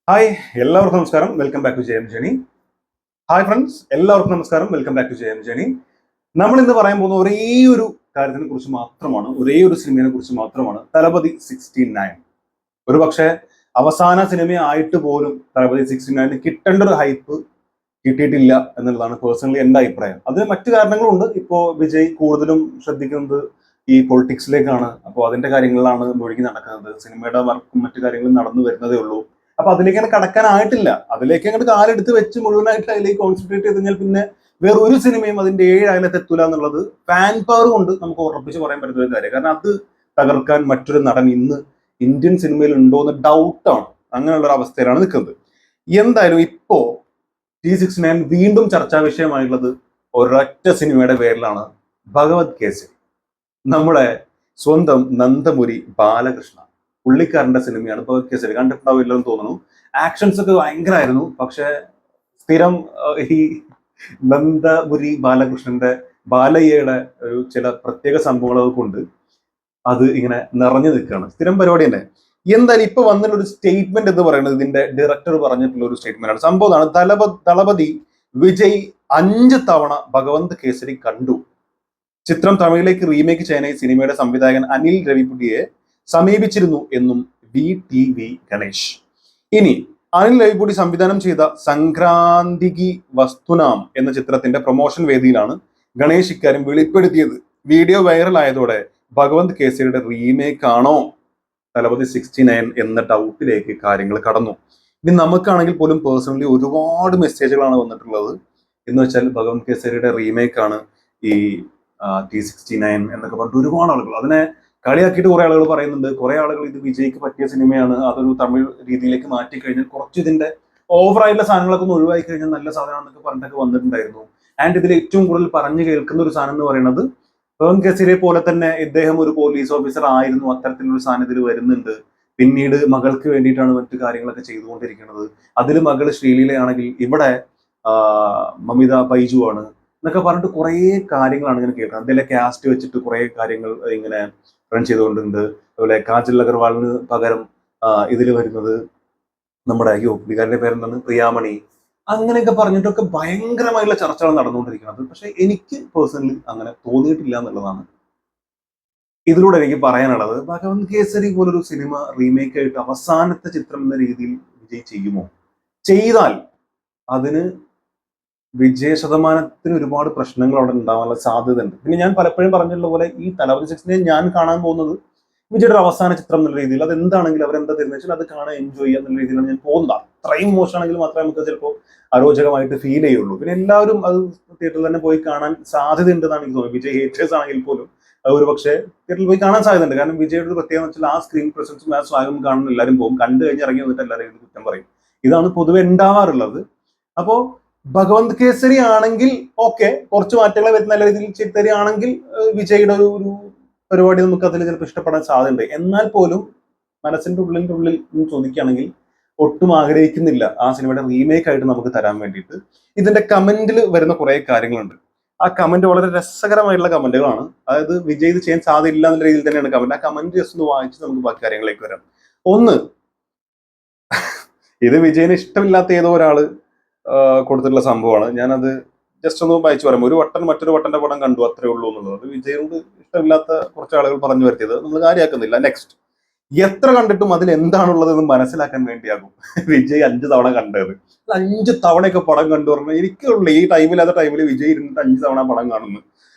Hi എല്ലാവർക്കും നമസ്കാരം. Welcome back to ജയം ജേണി. ഹായ് ഫ്രണ്ട്സ്, എല്ലാവർക്കും നമസ്കാരം. വെൽക്കം ബാക്ക് ടു ജയം ജേണി. നമ്മൾ ഇന്ന് പറയാൻ പോകുന്ന ഒരേ ഒരു കാര്യത്തിനെ കുറിച്ച് മാത്രമാണ്, ഒരേ ഒരു സിനിമയെ കുറിച്ച് മാത്രമാണ്, തലപതി 69. ഒരു പക്ഷേ അവസാന സിനിമയായിട്ട് പോലും തലപതി 69 കിട്ടേണ്ട ഒരു ഹൈപ്പ് കിട്ടിയിട്ടില്ല എന്നുള്ളതാണ് പേഴ്സണലി എൻ്റെ അഭിപ്രായം. അതിന് മറ്റു കാരണങ്ങളുണ്ട്. ഇപ്പോൾ വിജയ് കൂടുതലും ശ്രദ്ധിക്കുന്നത് ഈ പൊളിറ്റിക്സിലേക്കാണ്. അപ്പോൾ അതിന്റെ കാര്യങ്ങളിലാണ് മുഴുകി നടക്കുന്നത്. സിനിമയുടെ വർക്കും മറ്റു കാര്യങ്ങളും നടന്നു വരുന്നതേ ഉള്ളൂ. അപ്പൊ അതിലേക്ക് അങ്ങനെ കടക്കാനായിട്ടില്ല. അതിലേക്ക് അങ്ങോട്ട് കാലെടുത്ത് വെച്ച് മുഴുവനായിട്ട് അതിലേക്ക് കോൺസെൻട്രേറ്റ് ചെയ്ത് കഴിഞ്ഞാൽ പിന്നെ വേറെ ഒരു സിനിമയും അതിന്റെ 7 അയലത്ത് എത്തൂല എന്നുള്ളത് ഫാൻ പവർ കൊണ്ട് നമുക്ക് ഉറപ്പിച്ച് പറയാൻ പറ്റുന്ന ഒരു കാര്യം. കാരണം അത് തകർക്കാൻ മറ്റൊരു നടൻ ഇന്ന് ഇന്ത്യൻ സിനിമയിൽ ഉണ്ടോ എന്ന് ഡൗട്ടാണ്. അങ്ങനെയുള്ള ഒരു അവസ്ഥയിലാണ് നിൽക്കുന്നത്. എന്തായാലും ഇപ്പോ T69 വീണ്ടും ചർച്ചാ വിഷയമായിട്ടുള്ളത് ഒരൊറ്റ സിനിമയുടെ പേരിലാണ്, ഭഗവത് കേസരി. നമ്മുടെ സ്വന്തം നന്ദമുരി ബാലകൃഷ്ണ പുള്ളിക്കാരന്റെ സിനിമയാണ് ഭഗവത് കേസരി. കണ്ടിട്ടുണ്ടാവില്ലെന്ന് തോന്നുന്നു. ആക്ഷൻസ് ഒക്കെ ഭയങ്കരമായിരുന്നു. പക്ഷെ സ്ഥിരം ഈ നന്ദമുരി ബാലകൃഷ്ണന്റെ ബാലയ്യയുടെ ഒരു ചില പ്രത്യേക സംഭവങ്ങളൊക്കെ കൊണ്ട് അത് ഇങ്ങനെ നിറഞ്ഞു നിൽക്കുകയാണ്. സ്ഥിരം പരിപാടി തന്നെ. എന്തായാലും ഇപ്പൊ വന്നിട്ടുള്ള ഒരു സ്റ്റേറ്റ്മെന്റ് എന്ന് പറയുന്നത് ഇതിന്റെ ഡയറക്ടർ പറഞ്ഞിട്ടുള്ള ഒരു സ്റ്റേറ്റ്മെന്റ് ആണ്. സംഭവമാണ്, ദളപതി വിജയ് 5 തവണ ഭഗവന്ത് കേസരി കണ്ടു. ചിത്രം തമിഴിലേക്ക് റീമേക്ക് ചെയ്യാനായി സിനിമയുടെ സംവിധായകൻ അനിൽ രവിപുടിയെ സമീപിച്ചിരുന്നു എന്നും VTV ഗണേഷ്. ഇനി അനിൽ രവിപുടി സംവിധാനം ചെയ്ത സംക്രാന്തികി വസ്തുനാം എന്ന ചിത്രത്തിന്റെ പ്രൊമോഷൻ വേദിയിലാണ് ഗണേഷ് ഇക്കാര്യം വെളിപ്പെടുത്തിയത്. വീഡിയോ വൈറൽ ആയതോടെ ഭഗവന്ത് കേസരിയുടെ റീമേക്ക് ആണോ തലപതി 69 എന്ന ഡൗട്ടിലേക്ക് കാര്യങ്ങൾ കടന്നു. ഇനി നമുക്കാണെങ്കിൽ പോലും പേഴ്സണലി ഒരുപാട് മെസ്സേജുകളാണ് വന്നിട്ടുള്ളത്. എന്ന് വെച്ചാൽ ഭഗവന്ത് കേസരിയുടെ റീമേക്ക് ആണ് ഈ T69 എന്നൊക്കെ പറഞ്ഞിട്ട് ഒരുപാട് ആളുകൾ അതിനെ കളിയാക്കിയിട്ട് കുറെ ആളുകൾ പറയുന്നുണ്ട്. കുറെ ആളുകൾ ഇത് വിജയ്ക്ക് പറ്റിയ സിനിമയാണ്, അതൊരു തമിഴ് രീതിയിലേക്ക് മാറ്റി കഴിഞ്ഞാൽ കുറച്ച് ഇതിന്റെ ഓവറായിട്ടുള്ള സാധനങ്ങളൊക്കെ ഒന്ന് ഒഴിവാക്കി കഴിഞ്ഞാൽ നല്ല സാധനമാണെന്നൊക്കെ പറഞ്ഞിട്ടൊക്കെ വന്നിട്ടുണ്ടായിരുന്നു. ആൻഡ് ഇതിൽ ഏറ്റവും കൂടുതൽ പറഞ്ഞു കേൾക്കുന്ന ഒരു സാധനം എന്ന് പറയുന്നത്, ഭഗവന്ത് കേസരിയെ പോലെ തന്നെ ഇദ്ദേഹം ഒരു പോലീസ് ഓഫീസർ ആയിരുന്നു, അത്തരത്തിലൊരു സാധനം ഇതിൽ വരുന്നുണ്ട്. പിന്നീട് മകൾക്ക് വേണ്ടിയിട്ടാണ് മറ്റു കാര്യങ്ങളൊക്കെ ചെയ്തുകൊണ്ടിരിക്കുന്നത്. അതിൽ മകൾ ശ്രീലീലയാണെങ്കിൽ ഇവിടെ മമിത ബൈജു ആണ് എന്നൊക്കെ പറഞ്ഞിട്ട് കുറേ കാര്യങ്ങളാണ് ഇങ്ങനെ കേൾക്കുന്നത്. അതിലെ കാസ്റ്റ് വെച്ചിട്ട് കുറേ കാര്യങ്ങൾ ഇങ്ങനെ റൺ ചെയ്തുകൊണ്ടുണ്ട്. അതുപോലെ കാജൽ അഗർവാളിന് പകരം ഇതിൽ വരുന്നത് നമ്മുടെ പുള്ളിക്കാരന്റെ പേരെന്താണ്, പ്രിയാമണി, അങ്ങനെയൊക്കെ പറഞ്ഞിട്ടൊക്കെ ഭയങ്കരമായിട്ടുള്ള ചർച്ചകൾ നടന്നുകൊണ്ടിരിക്കുന്നത്. പക്ഷെ എനിക്ക് പേഴ്സണലി അങ്ങനെ തോന്നിയിട്ടില്ല എന്നുള്ളതാണ് ഇതിലൂടെ എനിക്ക് പറയാനുള്ളത്. ഭഗവന്ത് കേസരി പോലൊരു സിനിമ റീമേക്ക് ആയിട്ട് അവസാനത്തെ ചിത്രം എന്ന രീതിയിൽ വിജയ് ചെയ്യുമോ? ചെയ്താൽ അതിന് വിജയ ശതമാനത്തിന് ഒരുപാട് പ്രശ്നങ്ങൾ അവിടെ ഉണ്ടാവാനുള്ള സാധ്യത ഉണ്ട്. പിന്നെ ഞാൻ പലപ്പോഴും പറഞ്ഞിട്ടുള്ള പോലെ ഈ തലപതി 69 ഞാൻ കാണാൻ പോകുന്നത് വിജയുടെ ഒരു അവസാന ചിത്രം എന്നുള്ള രീതിയിൽ, അത് എന്താണെങ്കിലും അവരെന്താ തരുന്ന വെച്ചാൽ അത് കാണാൻ എൻജോയ് ചെയ്യുക എന്നുള്ള രീതിയിലാണ് ഞാൻ പോകുന്നത്. അത്രയും മോശമാണെങ്കിൽ മാത്രമേ നമുക്ക് ചിലപ്പോൾ അരോചകമായിട്ട് ഫീൽ ചെയ്യുള്ളൂ. പിന്നെ എല്ലാവരും അത് തിയേറ്ററിൽ തന്നെ പോയി കാണാൻ സാധ്യത ഉണ്ടെന്നാണ് എനിക്ക് തോന്നുന്നത്. വിജയ് ഹേറ്റേഴ്സ് ആണെങ്കിൽ പോലും ഒരു പക്ഷേ തിയേറ്ററിൽ പോയി കാണാൻ സാധ്യതയുണ്ട്. കാരണം വിജയുടെ ഒരു പ്രത്യേകത വെച്ചാൽ ആ സ്ക്രീൻ പ്രസൻസും ആ സ്വാഗതം കാണുന്ന എല്ലാവരും പോകും. കണ്ടു കഴിഞ്ഞ് ഇറങ്ങി വന്നിട്ട് എല്ലാവരും കുറ്റം പറയും. ഇതാണ് പൊതുവെ ഉണ്ടാവാറുള്ളത്. അപ്പോ ഭഗവന്ത് കേസരി ആണെങ്കിൽ ഓക്കെ, കുറച്ച് മാറ്റങ്ങൾ വരുന്ന നല്ല രീതിയിൽ ചെയ്തരികയാണെങ്കിൽ വിജയുടെ ഒരു പരിപാടി നമുക്ക് അതിൽ ചിലപ്പോൾ ഇഷ്ടപ്പെടാൻ സാധ്യതയുണ്ട്. എന്നാൽ പോലും മനസ്സിന്റെ ഉള്ളിൽ ചോദിക്കുകയാണെങ്കിൽ ഒട്ടും ആഗ്രഹിക്കുന്നില്ല ആ സിനിമയുടെ റീമേക്ക് ആയിട്ട് നമുക്ക് തരാൻ വേണ്ടിയിട്ട്. ഇതിന്റെ കമന്റിൽ വരുന്ന കുറെ കാര്യങ്ങളുണ്ട്. ആ കമന്റ് വളരെ രസകരമായിട്ടുള്ള കമന്റുകളാണ്. അതായത് വിജയ് ഇത് ചെയ്യാൻ സാധ്യതയില്ല എന്നുള്ള രീതിയിൽ തന്നെയാണ് കമന്റ്. ആ കമന്റ് ജസ്റ്റ് ഒന്ന് വായിച്ച് നമുക്ക് ബാക്കി കാര്യങ്ങളിലേക്ക് വരാം. ഒന്ന്, ഇത് വിജയിന് ഇഷ്ടമില്ലാത്ത ഏതോ ഒരാള് കൊടുത്തിട്ടുള്ള സംഭവമാണ്. ഞാനത് ജസ്റ്റ് ഒന്ന് വായിച്ചു പറയാം. ഒരു വട്ടൻ മറ്റൊരു വട്ടന്റെ പടം കണ്ടു, അത്രേ ഉള്ളൂ എന്നുള്ളത് വിജയോട് ഇഷ്ടമില്ലാത്ത കുറച്ച് ആളുകൾ പറഞ്ഞു വരുത്തിയത് നമ്മൾ കാര്യമാക്കുന്നില്ല. നെക്സ്റ്റ്, എത്ര കണ്ടിട്ടും അതിൽ എന്താണുള്ളത് എന്ന് മനസ്സിലാക്കാൻ വേണ്ടിയാകും വിജയ് 5 തവണ കണ്ടത്. 5 തവണയൊക്കെ പടം കണ്ടു പറഞ്ഞാൽ എനിക്കുള്ള ഈ ടൈമില്ലാത്ത ടൈമിൽ വിജയ് ഇരുന്നിട്ട് 5 തവണ പടം കാണുന്നു.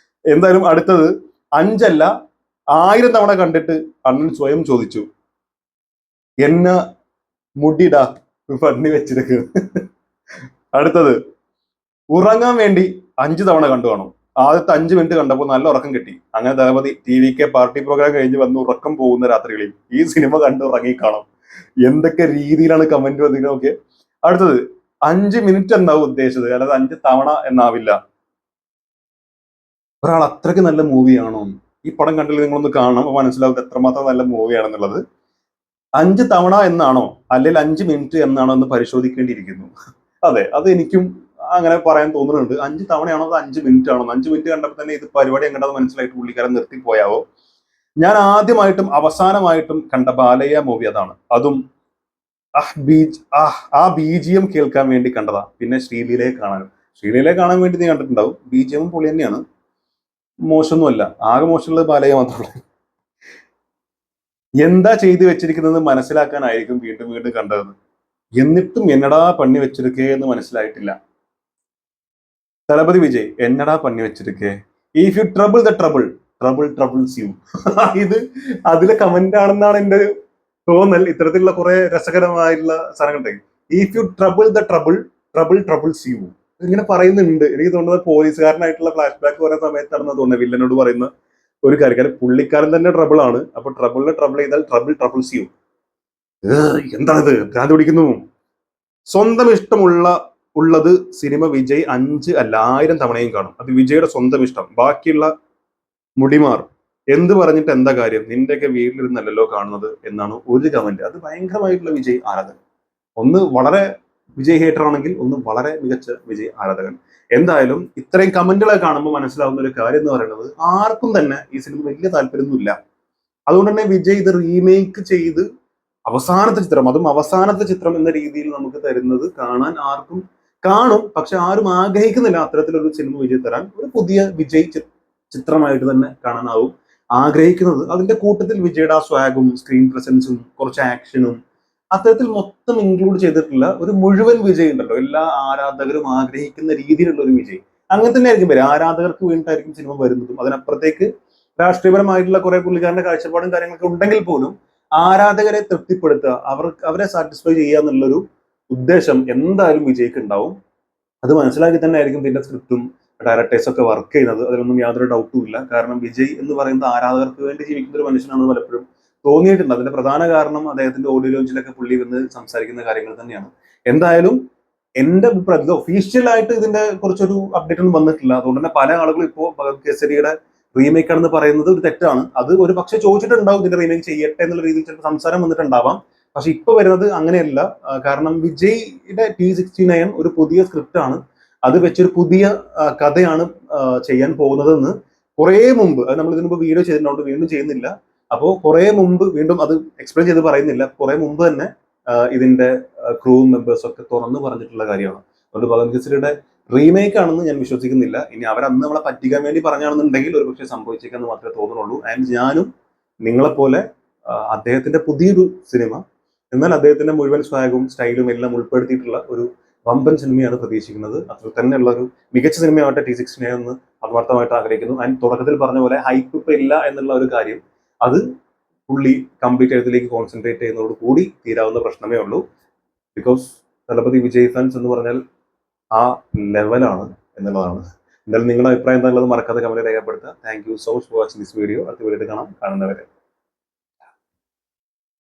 എന്തായാലും അടുത്തത്, 5 അല്ല 1000 തവണ കണ്ടിട്ട് അണ്ണൻ സ്വയം ചോദിച്ചു, എന്ന മുടിടാ പണി വെച്ചിരിക്കുന്നു. അടുത്തത്, ഉറങ്ങാൻ വേണ്ടി 5 തവണ കണ്ടു കാണും. ആദ്യത്തെ 5 മിനിറ്റ് കണ്ടപ്പോൾ നല്ല ഉറക്കം കിട്ടി. അങ്ങനെ ദളപതി TVK പാർട്ടി പ്രോഗ്രാം കഴിഞ്ഞ് വന്ന് ഉറക്കം പോകുന്ന രാത്രികളിൽ ഈ സിനിമ കണ്ട് ഉറങ്ങി കാണും. എന്തൊക്കെ രീതിയിലാണ് കമന്റ് വന്നിരിക്കുന്നത്. അടുത്തത്, 5 മിനിറ്റ് എന്നാവും ഉദ്ദേശിച്ചത്, അല്ലാതെ 5 തവണ എന്നാവില്ല. ഒരാൾ അത്രയ്ക്ക് നല്ല മൂവിയാണോ? ഈ പടം കണ്ടില്ല നിങ്ങളൊന്ന് കാണണം, അപ്പൊ മനസ്സിലാവും എത്രമാത്രം നല്ല മൂവിയാണെന്നുള്ളത്. 5 തവണ എന്നാണോ അല്ലെങ്കിൽ 5 മിനിറ്റ് എന്നാണോ എന്ന് പരിശോധിക്കേണ്ടിയിരിക്കുന്നു. അതെ, അത് എനിക്കും അങ്ങനെ പറയാൻ തോന്നുന്നുണ്ട്. 5 തവണയാണോ അത് 5 മിനിറ്റ് ആണോ? 5 മിനിറ്റ് കണ്ടപ്പോൾ തന്നെ ഇത് പരിപാടി എങ്ങനെയാണെന്ന് മനസ്സിലായിട്ട് പുള്ളിക്കാരൻ നിർത്തിപ്പോയാവോ? ഞാൻ ആദ്യമായിട്ടും അവസാനമായിട്ടും കണ്ട ബാലയ്യ മൂവി അതാണ്. അതും ആ BGM കേൾക്കാൻ വേണ്ടി കണ്ടതാ. പിന്നെ ശ്രീലീലയെ കാണാൻ വേണ്ടി നീ കണ്ടിട്ടുണ്ടാവും. BGM പൊളി തന്നെയാണ്, മോശമൊന്നുമല്ല. ആകെ മോശമുള്ളത് ബാലയ്യ മാത്രമേ. എന്താ ചെയ്തു വെച്ചിരിക്കുന്നത് മനസ്സിലാക്കാനായിരിക്കും വീണ്ടും വീണ്ടും കണ്ടത്. എന്നിട്ടും എന്നടാ പണി വെച്ചിരിക്കേ എന്ന് മനസ്സിലായിട്ടില്ല. തലപതി വിജയ് എന്നടാ പണി വെച്ചിരിക്കേ, if you trouble the trouble, trouble troubles you. ഇത് അതിലെ കമന്റ് ആണെന്നാണ് എന്റെ ഒരു തോന്നൽ. ഇത്തരത്തിലുള്ള കുറെ രസകരമായിട്ടുള്ള സാധനങ്ങളുണ്ട്. If you trouble the trouble, trouble troubles you, ഇങ്ങനെ പറയുന്നുണ്ട്. എനിക്ക് തോന്നുന്നത് പോലീസുകാരനായിട്ടുള്ള ഫ്ലാഷ് ബാക്ക് പറയുന്ന സമയത്താണെന്ന് തോന്നുന്നത് വില്ലനോട് പറയുന്ന ഒരു കാര്യം. കാരണം പുള്ളിക്കാരൻ തന്നെ ട്രബിൾ ആണ്. അപ്പൊ ട്രബിളിനെ ട്രബിൾ ചെയ്താൽ ട്രബിൾ ട്രബിൾസ് യു. എന്താണിത്, ഭ്രാന്ത് പിടിക്കുന്നു. സ്വന്തം ഉള്ളത് സിനിമ വിജയ് 5 അല്ല 1000 തവണയും കാണും. അത് വിജയുടെ സ്വന്തം ഇഷ്ടം. ബാക്കിയുള്ള മുടിമാർ എന്ത് പറഞ്ഞിട്ട് എന്താ കാര്യം, നിന്റെയൊക്കെ വീട്ടിലിരുന്നല്ലോ കാണുന്നത് എന്നാണ് ഒരു കമന്റ്. അത് ഭയങ്കരമായിട്ടുള്ള വിജയ് ആരാധകൻ. ഒന്ന് വളരെ വിജയ് ഹേറ്റർ ആണെങ്കിൽ, ഒന്ന് വളരെ മികച്ച വിജയ് ആരാധകൻ. എന്തായാലും ഇത്രയും കമന്റുകളെ കാണുമ്പോൾ മനസ്സിലാവുന്ന ഒരു കാര്യം എന്ന് പറയുന്നത്, ആർക്കും തന്നെ ഈ സിനിമ വലിയ താല്പര്യമൊന്നുമില്ല. അതുകൊണ്ട് തന്നെ വിജയ് ഇത് റീമേക്ക് ചെയ്ത് അതും അവസാനത്തെ ചിത്രം എന്ന രീതിയിൽ നമുക്ക് തരുന്നത് കാണാൻ ആർക്കും കാണും. പക്ഷെ ആരും ആഗ്രഹിക്കുന്നില്ല അത്തരത്തിലൊരു സിനിമ വിജയ് തരാൻ. ഒരു പുതിയ വിജയ് ചിത്രമായിട്ട് തന്നെ കാണാനാവും ആഗ്രഹിക്കുന്നത്. അതിന്റെ കൂട്ടത്തിൽ വിജയുടെ ആ സ്വാഗും സ്ക്രീൻ പ്രസൻസും കുറച്ച് ആക്ഷനും അത്തരത്തിൽ മൊത്തം ഇൻക്ലൂഡ് ചെയ്തിട്ടുള്ള ഒരു മുഴുവൻ വിജയ് ഉണ്ടല്ലോ, എല്ലാ ആരാധകരും ആഗ്രഹിക്കുന്ന രീതിയിലുള്ള ഒരു വിജയ്. അങ്ങനെ തന്നെ ആയിരിക്കും വരും. ആരാധകർക്ക് വേണ്ടിയിട്ടായിരിക്കും സിനിമ വരുന്നതും. അതിനപ്പുറത്തേക്ക് രാഷ്ട്രീയപരമായിട്ടുള്ള കുറെ പുള്ളിക്കാരന്റെ കാഴ്ചപ്പാടും കാര്യങ്ങളൊക്കെ ഉണ്ടെങ്കിൽ പോലും ആരാധകരെ തൃപ്തിപ്പെടുത്തുക, അവരെ സാറ്റിസ്ഫൈ ചെയ്യുക എന്നുള്ളൊരു ഉദ്ദേശം എന്തായാലും വിജയ്ക്ക് ഉണ്ടാവും. അത് മനസ്സിലാക്കി തന്നെ ആയിരിക്കും പിന്നെ സ്ക്രിപ്റ്റും ഡയറക്ടേഴ്സ് ഒക്കെ വർക്ക് ചെയ്യുന്നത്. അതിലൊന്നും യാതൊരു ഡൗട്ടും ഇല്ല. കാരണം വിജയ് എന്ന് പറയുന്നത് ആരാധകർക്ക് വേണ്ടി ജീവിക്കുന്ന ഒരു മനുഷ്യനാണെന്ന് പലപ്പോഴും തോന്നിയിട്ടുണ്ട്. അതിന്റെ പ്രധാന കാരണം അദ്ദേഹത്തിന്റെ ഓഡിയോ ലോഞ്ചിലൊക്കെ പുള്ളി വന്ന് സംസാരിക്കുന്ന കാര്യങ്ങൾ തന്നെയാണ്. എന്തായാലും എന്റെ അഭിപ്രായത്തിൽ ഒഫീഷ്യലായിട്ട് ഇതിന്റെ കുറച്ചൊരു അപ്ഡേറ്റ് ഒന്നും വന്നിട്ടില്ല. അതുകൊണ്ട് തന്നെ പല ആളുകളും ഇപ്പോൾ ഭഗത് കേസരിയുടെ റീമേക്ക് ആണെന്ന് പറയുന്നത് ഒരു തെറ്റാണ്. അത് ഒരു പക്ഷെ ചോദിച്ചിട്ടുണ്ടാവും ഇതിന്റെ റീമേക്ക് ചെയ്യട്ടെ എന്നുള്ള രീതിയിൽ ചിലപ്പോൾ സംസാരം വന്നിട്ടുണ്ടാവാം. പക്ഷെ ഇപ്പൊ വരുന്നത് അങ്ങനെയല്ല. കാരണം വിജയ്യുടെ T69 ഒരു പുതിയ സ്ക്രിപ്റ്റ് ആണ്. അത് വെച്ചൊരു പുതിയ കഥയാണ് ചെയ്യാൻ പോകുന്നതെന്ന് കുറെ മുമ്പ്, അത് നമ്മൾ ഇതിനു മുമ്പ് വീഡിയോ ചെയ്തിട്ടുണ്ട്, വീണ്ടും ചെയ്യുന്നില്ല. അപ്പോൾ കുറെ മുമ്പ്, വീണ്ടും അത് എക്സ്പ്ലെയിൻ ചെയ്ത് പറയുന്നില്ല, കുറെ മുമ്പ് തന്നെ ഇതിന്റെ ക്രൂ മെമ്പേഴ്സ് ഒക്കെ തുറന്നു പറഞ്ഞിട്ടുള്ള കാര്യമാണ്. അതുകൊണ്ട് ഭഗത് കേസരിയുടെ റീമേക്ക് ആണെന്ന് ഞാൻ വിശ്വസിക്കുന്നില്ല. ഇനി അവരന്ന് നമ്മളെ പറ്റിക്കാൻ വേണ്ടി പറഞ്ഞാണെന്നുണ്ടെങ്കിൽ ഒരു പക്ഷേ സംഭവിച്ചേക്കെന്ന് മാത്രമേ തോന്നുന്നുള്ളൂ. ആൻഡ് ഞാനും നിങ്ങളെപ്പോലെ അദ്ദേഹത്തിന്റെ പുതിയൊരു സിനിമ, എന്നാൽ അദ്ദേഹത്തിന്റെ മുഴുവൻ സ്വാഗും സ്റ്റൈലും എല്ലാം ഉൾപ്പെടുത്തിയിട്ടുള്ള ഒരു വമ്പൻ സിനിമയാണ് പ്രതീക്ഷിക്കുന്നത്. അതിൽ തന്നെയുള്ള ഒരു മികച്ച സിനിമയാവട്ടെ T69 എന്ന് ആത്മാർത്ഥമായിട്ട് ആഗ്രഹിക്കുന്നു. ആൻഡ് തുടക്കത്തിൽ പറഞ്ഞ പോലെ ഹൈപ്പ് ഇപ്പൊ ഇല്ല എന്നുള്ള ഒരു കാര്യം, അത് പുള്ളി കംപ്ലീറ്റ് എഴുത്തിലേക്ക് കോൺസെൻട്രേറ്റ് ചെയ്യുന്നതോട് കൂടി തീരാവുന്ന പ്രശ്നമേ ഉള്ളൂ. ബിക്കോസ് തലപതി വിജയ് ഫാൻസ് എന്ന് പറഞ്ഞാൽ ആ ലെവലാണ് എന്നുള്ളതാണ്. എന്തായാലും നിങ്ങളുടെ അഭിപ്രായം എന്താണുള്ളത് മറക്കാതെ കമന്റ് രേഖപ്പെടുത്തുക. Thank you so much for watching this video. അടുത്ത വീഡിയോ കാണാം. കാണുന്നവരെ